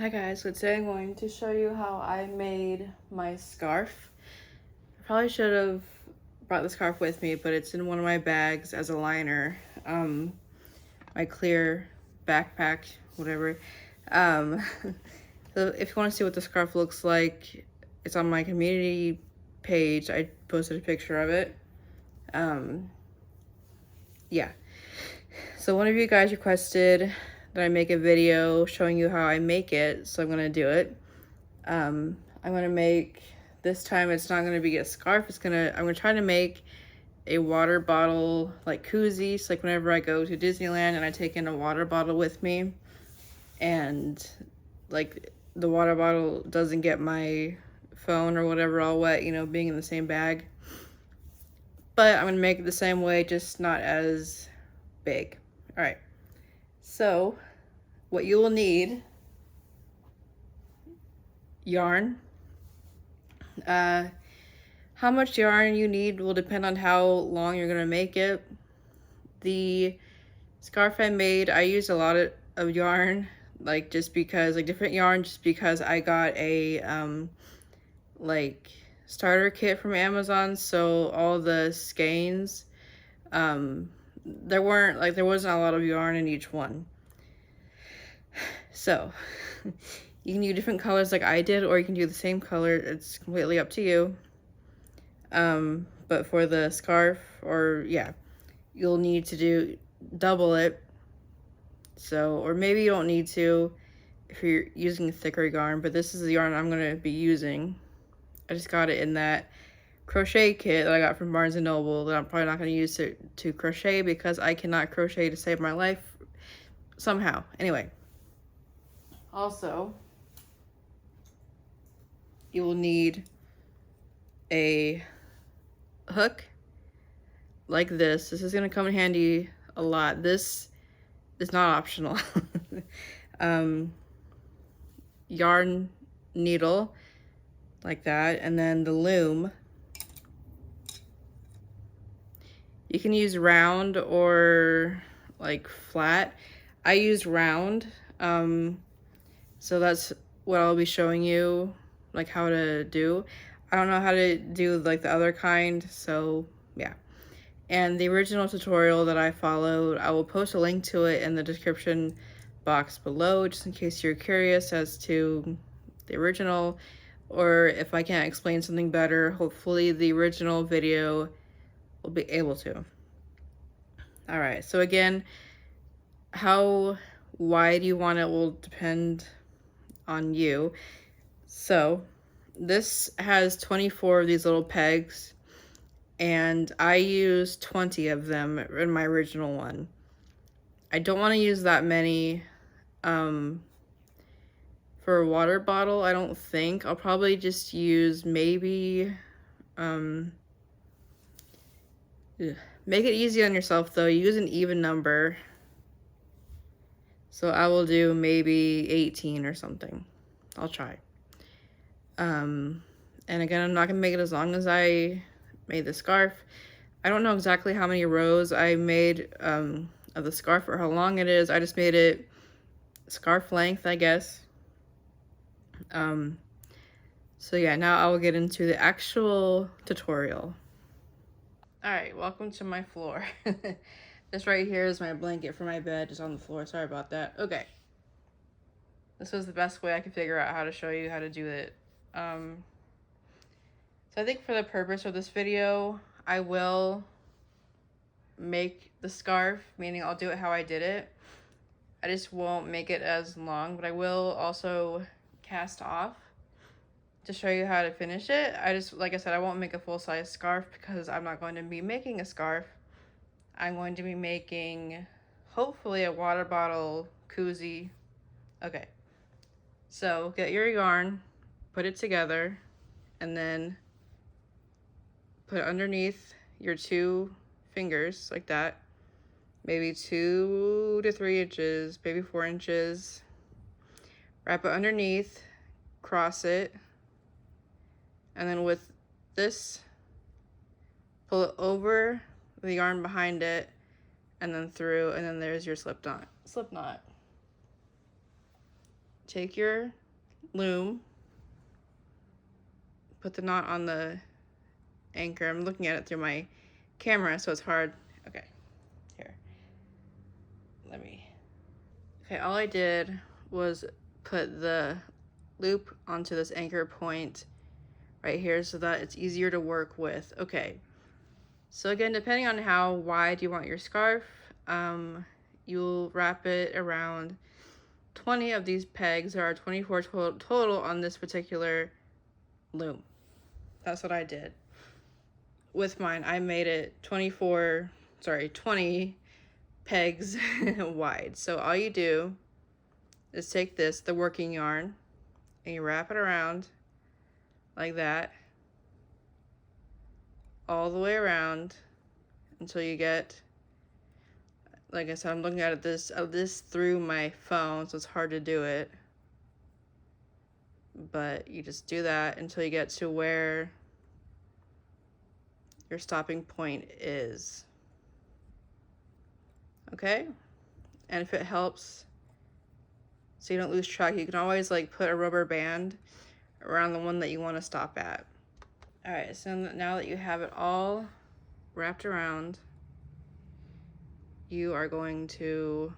Hi guys, so today I'm going to show you how I made my scarf. I probably should have brought the scarf with me, but it's in one of my bags as a liner. My clear backpack, whatever. Um, so if you want to see what the scarf looks like, it's on my community page. I posted a picture of it. Yeah. So one of you guys requested that I make a video showing you how I make it, so I'm gonna do it. I'm gonna make, this time it's not gonna be a scarf, I'm gonna try to make a water bottle like koozie. So like whenever I go to Disneyland and I take in a water bottle with me, and like the water bottle doesn't get my phone or whatever all wet, you know, being in the same bag. But I'm gonna make it the same way, just not as big. All right, so what you will need: yarn. How much yarn you need will depend on how long you're gonna make it. The scarf I made, I used a lot of yarn, like just because, like different yarn, just because I got a like starter kit from Amazon, so all the skeins, there wasn't a lot of yarn in each one. So you can do different colors like I did, or you can do the same color. It's completely up to you. But for the scarf, or yeah, you'll need to double it. So, or maybe you don't need to if you're using thicker yarn, but this is the yarn I'm going to be using. I just got it in that crochet kit that I got from Barnes & Noble that I'm probably not going to use to crochet because I cannot crochet to save my life somehow. Anyway, also, you will need a hook like this. This is going to come in handy a lot. This is not optional. Yarn needle like that, and then the loom. You can use round or like flat. I used round, so that's what I'll be showing you, like how to do. I don't know how to do like the other kind, so yeah. And the original tutorial that I followed, I will post a link to it in the description box below, just in case you're curious as to the original, or if I can't explain something better, hopefully the original video will be able to. All right, so again, how wide you want it will depend on you. So this has 24 of these little pegs, and I used 20 of them in my original one. I don't want to use that many for a water bottle. I don't think. I'll probably just use maybe make it easy on yourself though. Use an even number. So I will do maybe 18 or something. I'll try. And again, I'm not gonna make it as long as I made the scarf. I don't know exactly how many rows I made of the scarf or how long it is. I just made it scarf length, I guess. So yeah, now I will get into the actual tutorial. All right, welcome to my floor. This right here is my blanket for my bed, just on the floor. Sorry about that. Okay. This was the best way I could figure out how to show you how to do it. So I think for the purpose of this video, I will make the scarf, meaning I'll do it how I did it. I just won't make it as long, but I will also cast off to show you how to finish it. Like I said, I won't make a full-size scarf because I'm not going to be making a scarf. I'm going to be making, hopefully, a water bottle koozie. Okay, so get your yarn, put it together, and then put it underneath your 2 fingers like that. Maybe 2 to 3 inches, maybe 4 inches. Wrap it underneath, cross it, and then with this, pull it over the yarn behind it, and then through, and then there's your slip knot. take your loom, put the knot on the anchor. I'm looking at it through my camera, so it's hard. Okay, here. Let me. Okay, all I did was put the loop onto this anchor point right here so that it's easier to work with. Okay, so again, depending on how wide you want your scarf, you'll wrap it around 20 of these pegs. There are 24 total on this particular loom. That's what I did with mine. I made it 20 pegs wide. So all you do is take this, the working yarn, and you wrap it around like that all the way around until you get, like I said, I'm looking at this through my phone, so it's hard to do it. But you just do that until you get to where your stopping point is. Okay? And if it helps, so you don't lose track, you can always like put a rubber band around the one that you want to stop at. All right, so now that you have it all wrapped around, you are going to,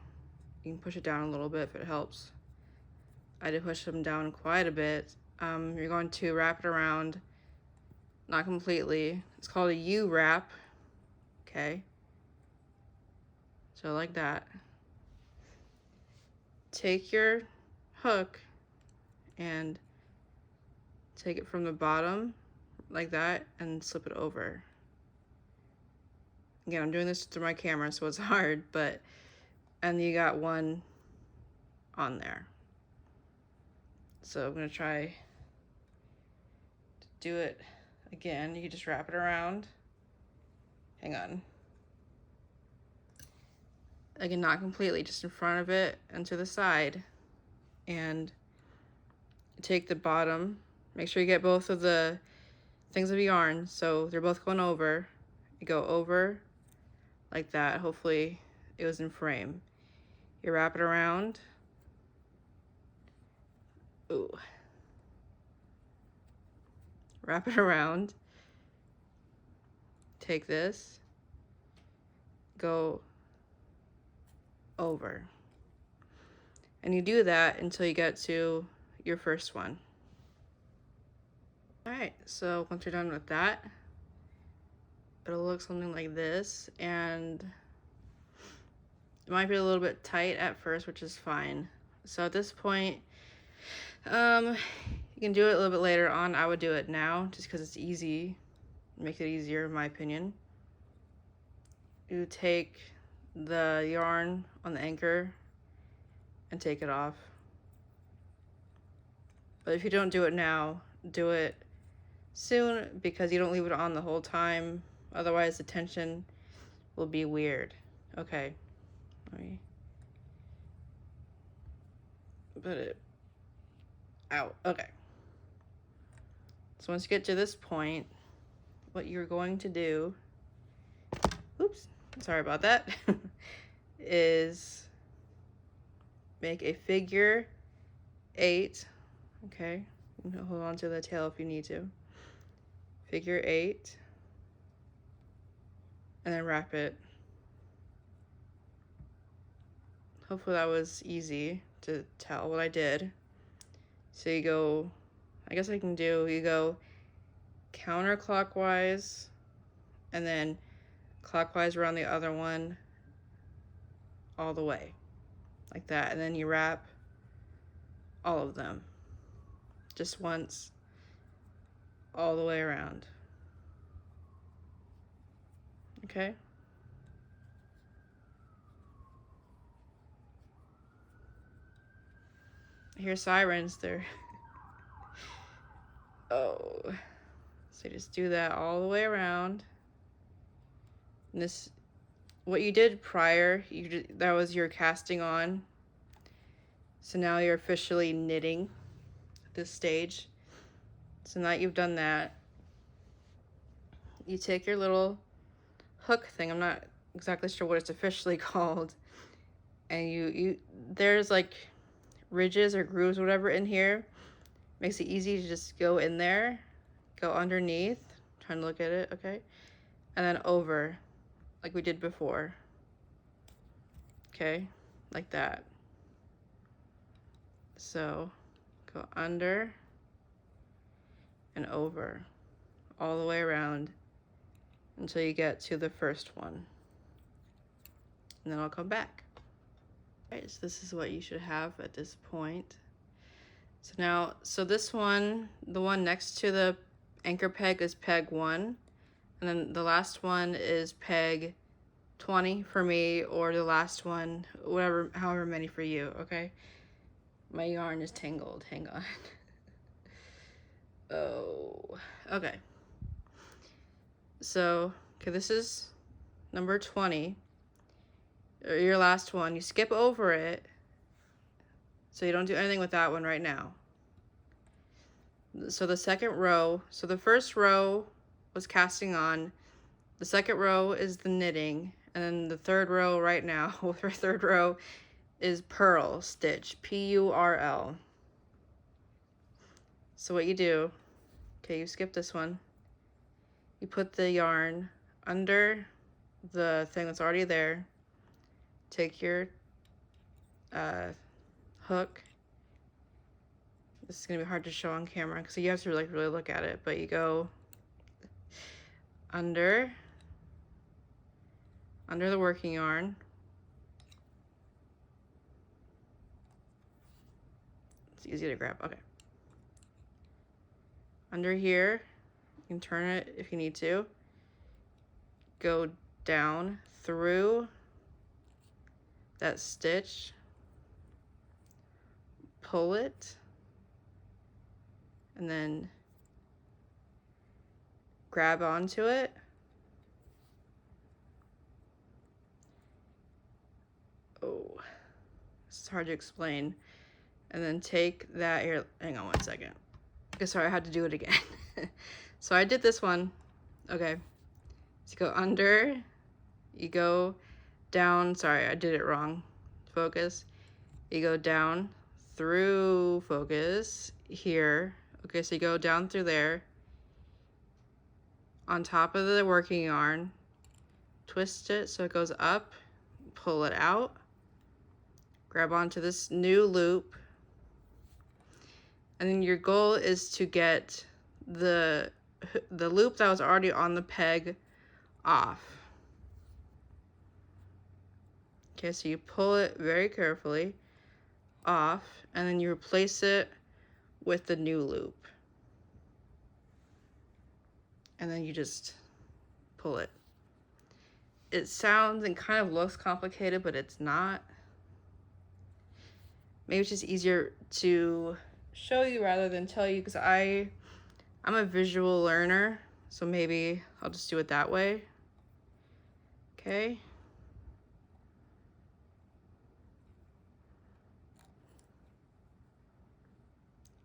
you can push it down a little bit if it helps. I did push them down quite a bit. You're going to wrap it around, not completely. It's called a U wrap, okay? So like that. Take your hook and take it from the bottom like that and slip it over. Again, I'm doing this through my camera, so it's hard, but, and you got one on there. So I'm gonna try to do it again. You just wrap it around. Hang on. Again, not completely, just in front of it and to the side. And take the bottom, make sure you get both of the things of yarn so they're both going over. You go over like that. Hopefully it was in frame. You wrap it around. Ooh. Wrap it around. Take this. Go over. And you do that until you get to your first one. All right, so once you're done with that, it'll look something like this, and it might be a little bit tight at first, which is fine. So at this point, you can do it a little bit later on. I would do it now just because it's easy. It makes it easier in my opinion. You take the yarn on the anchor and take it off. But if you don't do it now, do it soon because you don't leave it on the whole time. Otherwise the tension will be weird. Okay, let me put it out. Okay. So once you get to this point, what you're going to do, oops, sorry about that, is make a figure 8. Okay, you can hold on to the tail if you need to. Figure 8, and then wrap it. Hopefully that was easy to tell what I did. So you go, I guess I can do, you go counterclockwise and then clockwise around the other one all the way like that, and then you wrap all of them just once all the way around. Okay, I hear sirens there. Oh, so just do that all the way around. And this, what you did prior, that was your casting on. So now you're officially knitting at this stage. So now that you've done that, you take your little hook thing, I'm not exactly sure what it's officially called, and you there's like ridges or grooves, whatever in here. Makes it easy to just go in there, go underneath, trying to look at it, okay? And then over, like we did before. Okay, like that. So go under and over, all the way around until you get to the first one. And then I'll come back. Alright, so this is what you should have at this point. So now, this one, the one next to the anchor peg is peg 1. And then the last one is peg 20 for me, or the last one, whatever, however many for you, okay? My yarn is tangled, hang on. Oh, okay. So, okay, this is number 20, or your last one. You skip over it, so you don't do anything with that one right now. So the second row, so the first row was casting on, the second row is the knitting, and then the third row right now, or third row, is purl stitch, P-U-R-L. So what you do, okay, you skip this one, you put the yarn under the thing that's already there, take your hook. This is gonna be hard to show on camera because you have to like really look at it, but you go under the working yarn. It's easy to grab, okay. Under here, you can turn it if you need to. Go down through that stitch, pull it, and then grab onto it. Oh, it's hard to explain. And then take that here, hang on one second. Okay, sorry, I had to do it again. So I did this one, okay. So you go under, you go down, sorry, I did it wrong, focus. You go down through, focus, here. Okay, so you go down through there, on top of the working yarn, twist it so it goes up, pull it out, grab onto this new loop, and then your goal is to get the loop that was already on the peg off. Okay, so you pull it very carefully off, and then you replace it with the new loop. And then you just pull it. It sounds and kind of looks complicated, but it's not. Maybe it's just easier to show you rather than tell you, because I'm a visual learner, so maybe I'll just do it that way. Okay.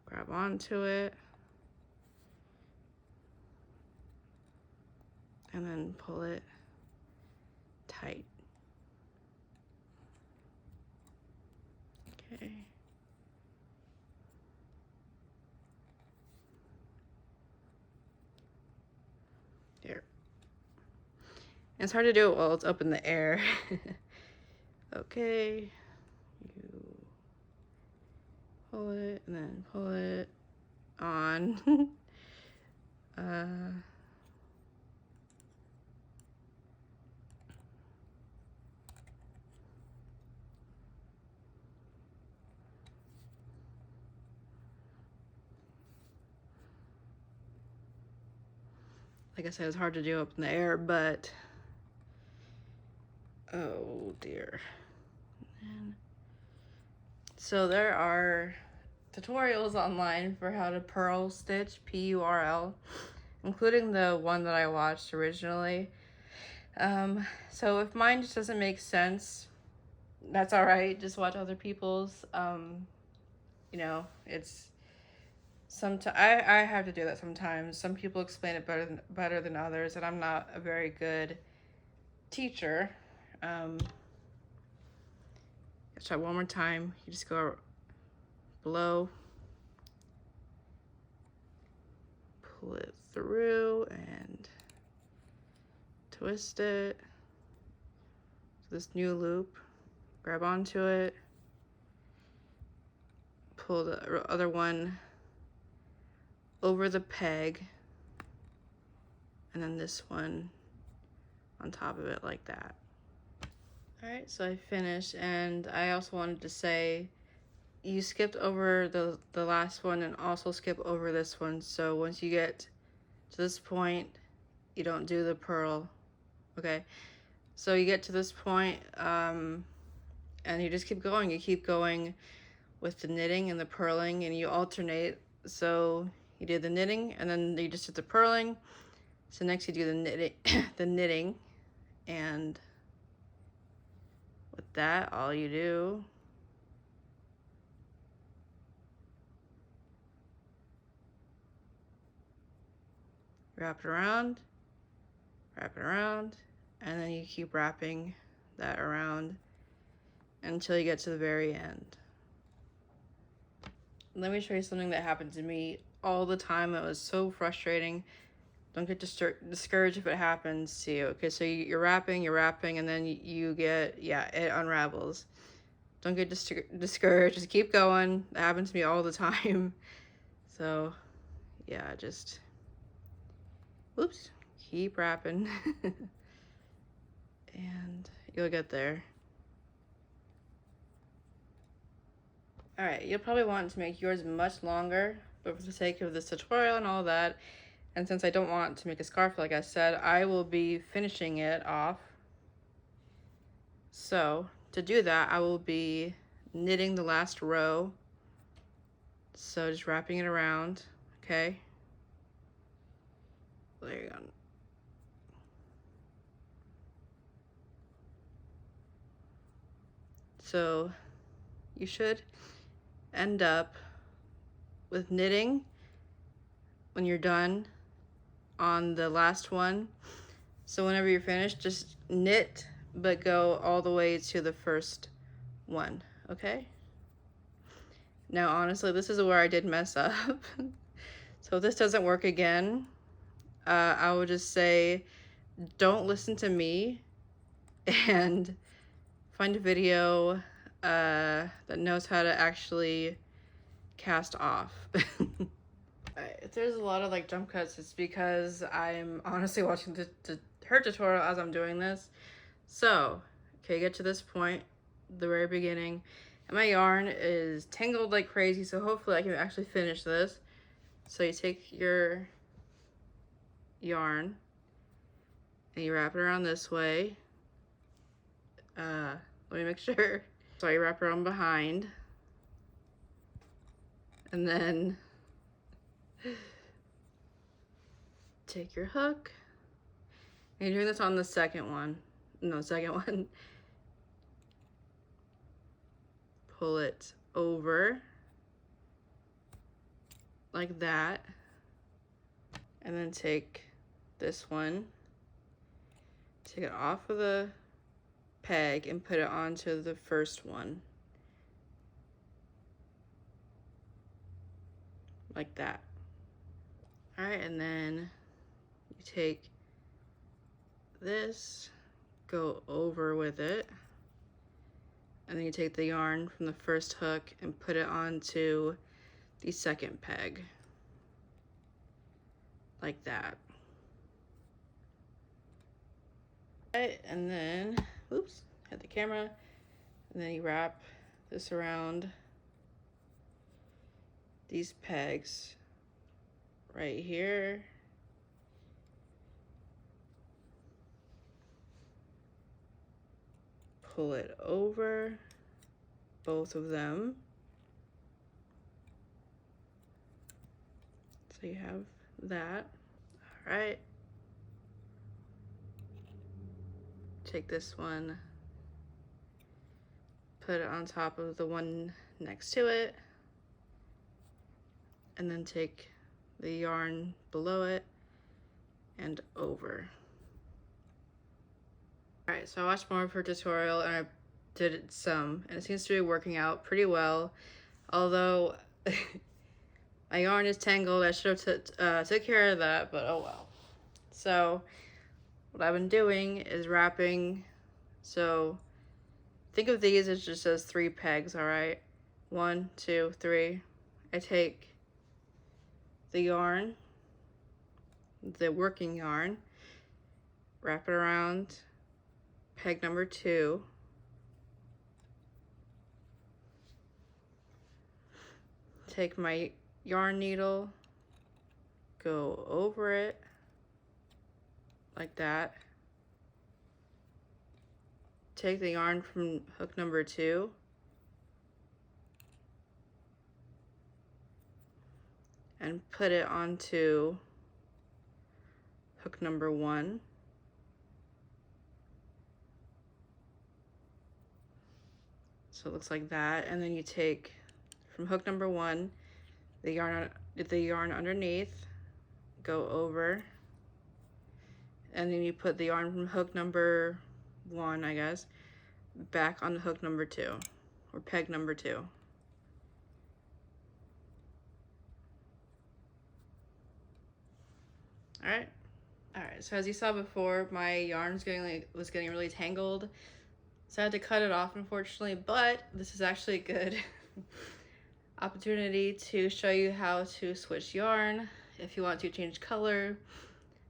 Grab onto it. And then pull it tight. Okay. There. And it's hard to do it while it's up in the air. Okay. You pull it and then pull it on. Like I said, it's hard to do up in the air, but oh dear. And so there are tutorials online for how to purl stitch, P-U-R-L, including the one that I watched originally. So if mine just doesn't make sense, that's all right. Just watch other people's. You know, it's I have to do that sometimes. Some people explain it better than others, and I'm not a very good teacher. Let's try one more time. You just go below. Pull it through and twist it. So this new loop, grab onto it, pull the other one over the peg, and then this one on top of it like that. All right, so I finished, and I also wanted to say you skipped over the last one and also skip over this one. So once you get to this point, you don't do the purl, okay? So you get to this point, and you just keep going. You keep going with the knitting and the purling, and you alternate. So you do the knitting, and then you just did the purling. So next you do the knitting, the knitting, and with that, all you do wrap it around, and then you keep wrapping that around until you get to the very end. Let me show you something that happened to me all the time. It was so frustrating. Don't get discouraged if it happens to you. Okay, so you're wrapping, and then you get, yeah, it unravels. Don't get discouraged. Just keep going. That happens to me all the time. So, yeah, just, oops, keep wrapping. And you'll get there. All right, you'll probably want to make yours much longer, but for the sake of this tutorial and all that, and since I don't want to make a scarf like I said, I will be finishing it off. So to do that, I will be knitting the last row. So just wrapping it around, okay? There you go. So you should end up with knitting when you're done on the last one. So whenever you're finished, just knit, but go all the way to the first one, okay? Now, honestly, this is where I did mess up. So if this doesn't work again, I would just say, don't listen to me and find a video that knows how to actually cast off. If there's a lot of like jump cuts, it's because I'm honestly watching her tutorial as I'm doing this. So, okay, get to this point, the very beginning, and my yarn is tangled like crazy, so hopefully I can actually finish this. So you take your yarn and you wrap it around this way. Let me make sure. So you wrap around behind, and then take your hook, and you're doing this on the second one. Pull it over like that, and then take this one, take it off of the peg and put it onto the first one like that. All right, and then you take this, go over with it, and then you take the yarn from the first hook and put it onto the second peg like that. All right, and then, oops, hit the camera, and then you wrap this around these pegs right here. Pull it over, both of them. So you have that. All right. Take this one, put it on top of the one next to it, and then take the yarn below it and over. All right, so I watched more of her tutorial and I did some, and it seems to be working out pretty well. Although my yarn is tangled, I should have took care of that, but oh well. So what I've been doing is wrapping. So think of these as just as 3 pegs, all right? 1, 2, 3. I take the yarn, the working yarn, wrap it around peg number 2. Take my yarn needle, go over it like that. Take the yarn from hook number 2, and put it onto hook number 1. So it looks like that, and then you take from hook number 1 the yarn underneath, go over, and then you put the yarn from hook number 1, I guess, back on the hook number 2, or peg number 2. All right. So as you saw before, my yarn was getting really tangled, so I had to cut it off, unfortunately. But this is actually a good opportunity to show you how to switch yarn if you want to change color,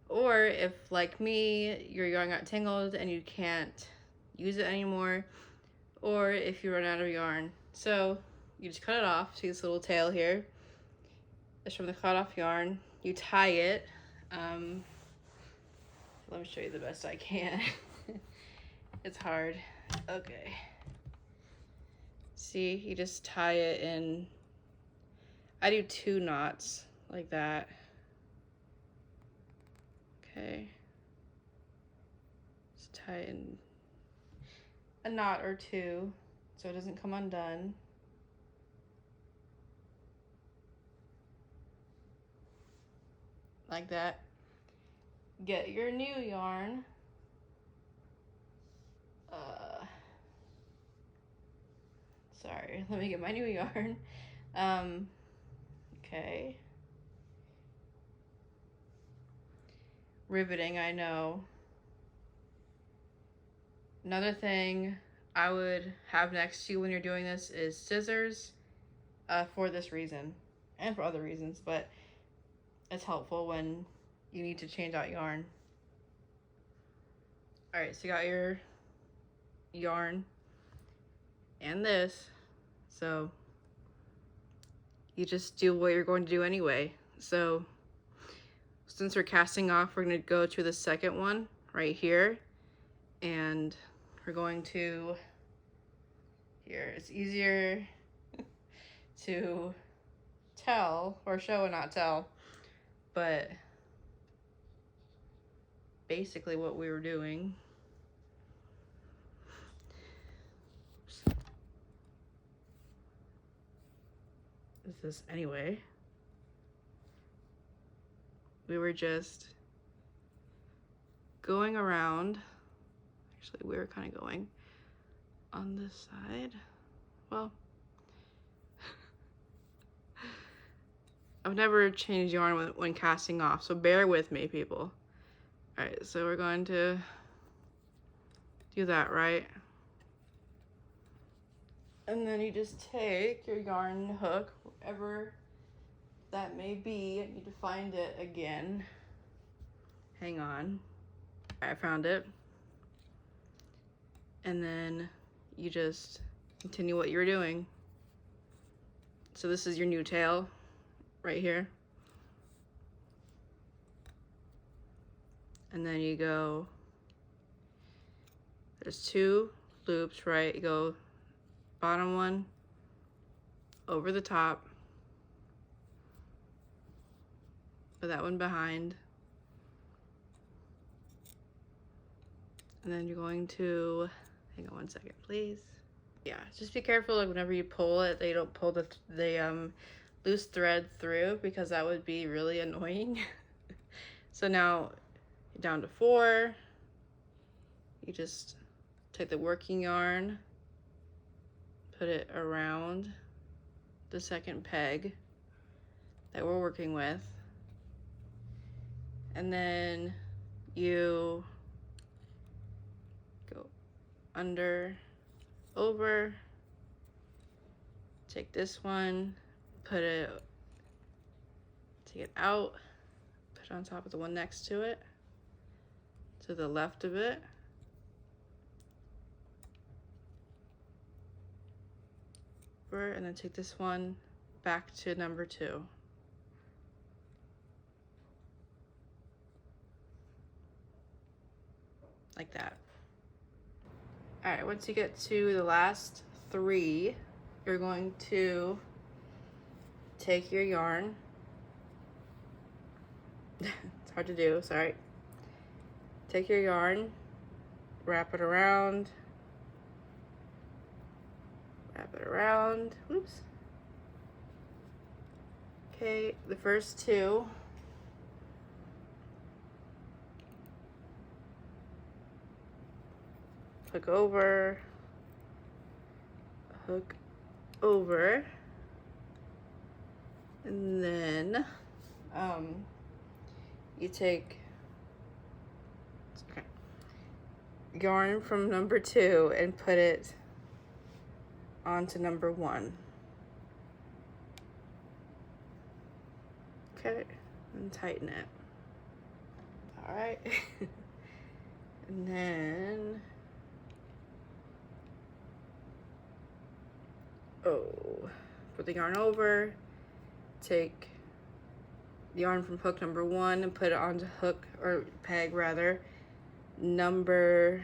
or if, like me, your yarn got tangled and you can't use it anymore, or if you run out of yarn. So you just cut it off. See this little tail here? It's from the cut off yarn. You tie it. Let me show you the best I can. It's hard. Okay. See, you just tie it in. I do 2 knots like that. Okay. Just tie in a knot or 2 so it doesn't come undone. Like that. Get your new yarn. Sorry, let me get my new yarn. Okay. Riveting, I know. Another thing I would have next to you when you're doing this is scissors, for this reason, and for other reasons, but it's helpful when you need to change out yarn. All right, so you got your yarn and this, so you just do what you're going to do anyway. So since we're casting off, we're going to go to the second one right here, and we're going to, here, it's easier to tell, or show and not tell, but basically what we were doing. Is this anyway? We were just going around. Actually, we were kind of going on this side. Well, I've never changed yarn when casting off, so bear with me, people. All right, so we're going to do that, right? And then you just take your yarn hook, wherever that may be. I need to find it again. Hang on. I found it. And then you just continue what you were doing. So this is your new tail right here. And then you go, there's 2 loops, right? You go bottom one, over the top, put that one behind, and then you're going to, hang on one second, please. Yeah, just be careful, like whenever you pull it, they don't pull the loose thread through, because that would be really annoying. So now you're down to 4. You just take the working yarn, put it around the second peg that we're working with, and then you go under, over, take this one, take it out, put it on top of the one next to it, to the left of it, and then take this one back to number 2. Like that. All right, once you get to the last 3, you're going to take your yarn. It's hard to do, sorry. Take your yarn, wrap it around, whoops. Okay, the first 2. Hook over, and then you take yarn from number 2 and put it onto number 1. Okay, and tighten it. All right, and then put the yarn over, take the yarn from hook number 1 and put it onto hook, or peg rather, number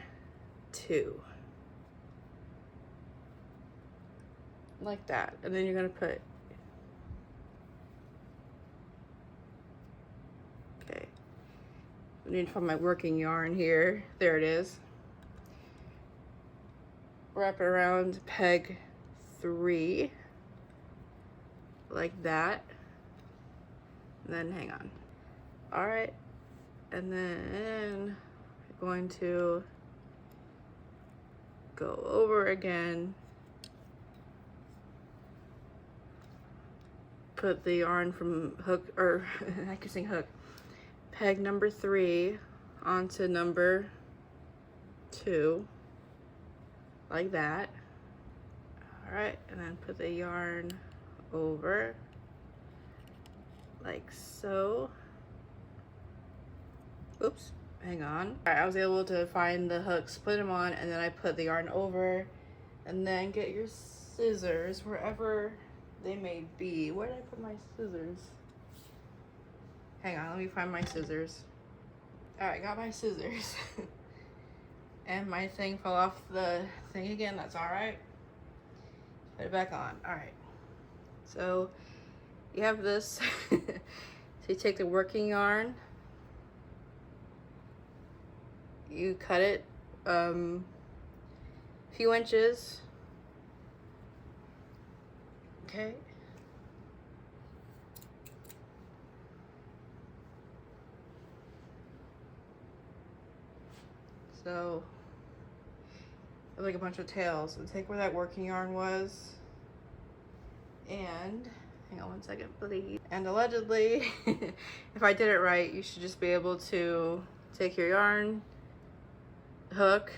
2. Like that. And then you're gonna put, okay, I need to find my working yarn here. There it is. Wrap it around peg 3, like that, and then hang on. All right, and then we're going to go over again, put the yarn from hook, or I keep saying hook, peg number 3 onto number 2, like that. All right, and then put the yarn over, like so. Oops, hang on. All right, I was able to find the hooks, put them on, and then I put the yarn over, and then get your scissors wherever they may be. Where did I put my scissors? Hang on, let me find my scissors. All right, got my scissors. And my thing fell off the thing again, that's all right. Put it back on. All right, so you have this. So you take the working yarn, you cut it a few inches, okay, so like a bunch of tails, and take where that working yarn was, and hang on one second please, and allegedly if I did it right, you should just be able to take your yarn, hook,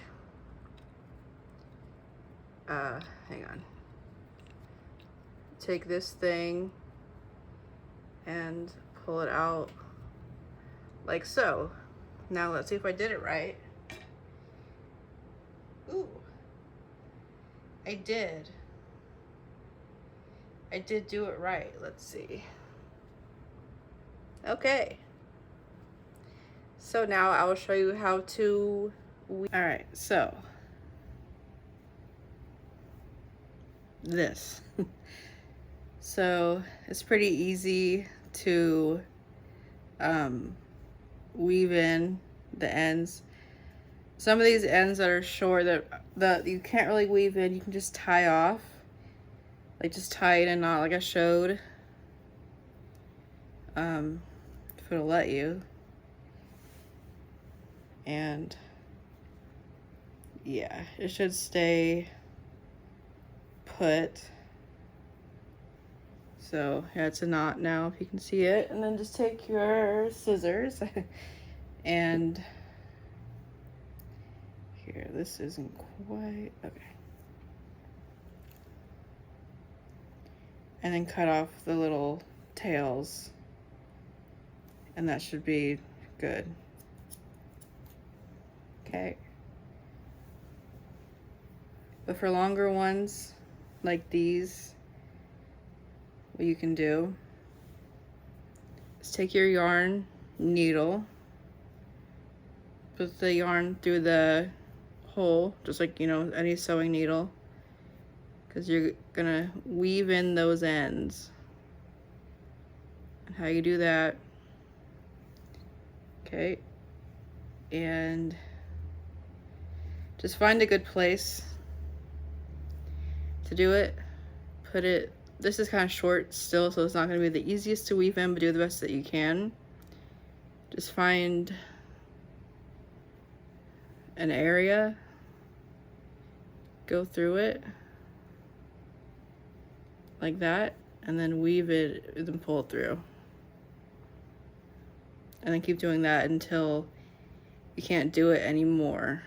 hang on, take this thing and pull it out like so. Now let's see if I did it right. Ooh, I did do it right. Let's see. Okay, so now I will show you how to all right, so this so it's pretty easy to weave in the ends. Some of these ends that are short that you can't really weave in, you can just tie off, like just tie it in a knot like I showed, if it'll let you. And yeah, it should stay put. So yeah, it's a knot now, if you can see it. And then just take your scissors and here, this isn't quite, okay. And then cut off the little tails, and that should be good. Okay. But for longer ones, like these, what you can do is take your yarn needle, put the yarn through the hole, just like, you know, any sewing needle, because you're gonna weave in those ends. And how you do that, okay, and just find a good place to do it. Put it, this is kind of short still, so it's not going to be the easiest to weave in, but do the best that you can. Just find an area, go through it like that, and then weave it and pull it through. And then keep doing that until you can't do it anymore.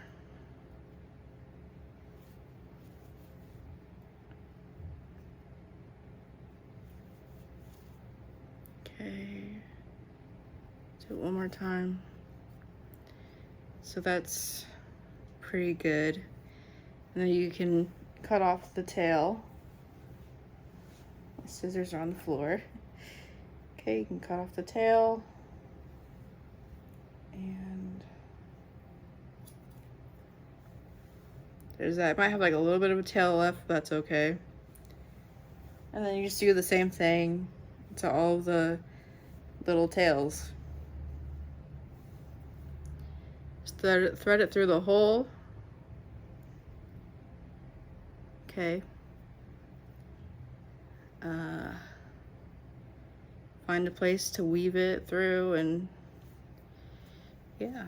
Okay, do it one more time. So that's pretty good. And then you can cut off the tail. My scissors are on the floor. Okay, you can cut off the tail. And there's that. It might have like a little bit of a tail left, but that's okay. And then you just do the same thing to all of the little tails. Just thread it through the hole. Okay. Find a place to weave it through, and yeah,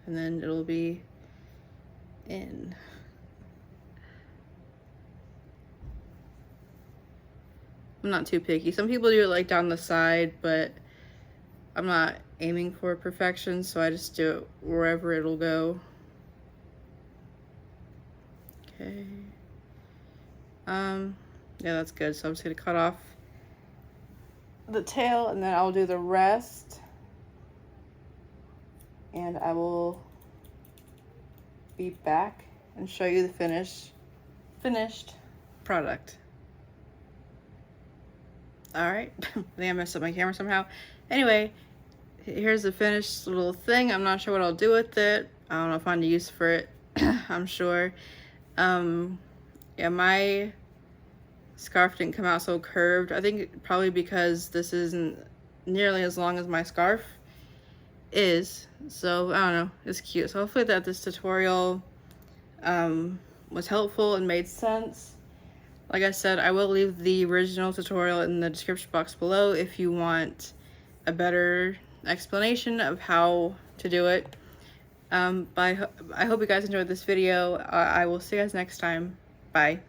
and then it'll be in. I'm not too picky. Some people do it like down the side, but I'm not aiming for perfection, so I just do it wherever it'll go. Okay. Yeah, that's good. So I'm just gonna cut off the tail, and then I'll do the rest, and I will be back and show you the finished product. All right. I think I messed up my camera somehow. Anyway, here's the finished little thing. I'm not sure what I'll do with it. I don't know if I find a use for it. I'm sure. Yeah, my scarf didn't come out so curved. I think probably because this isn't nearly as long as my scarf is. So I don't know, it's cute. So hopefully that this tutorial was helpful and made sense. Like I said, I will leave the original tutorial in the description box below if you want a better explanation of how to do it. But I hope you guys enjoyed this video. I will see you guys next time. Bye.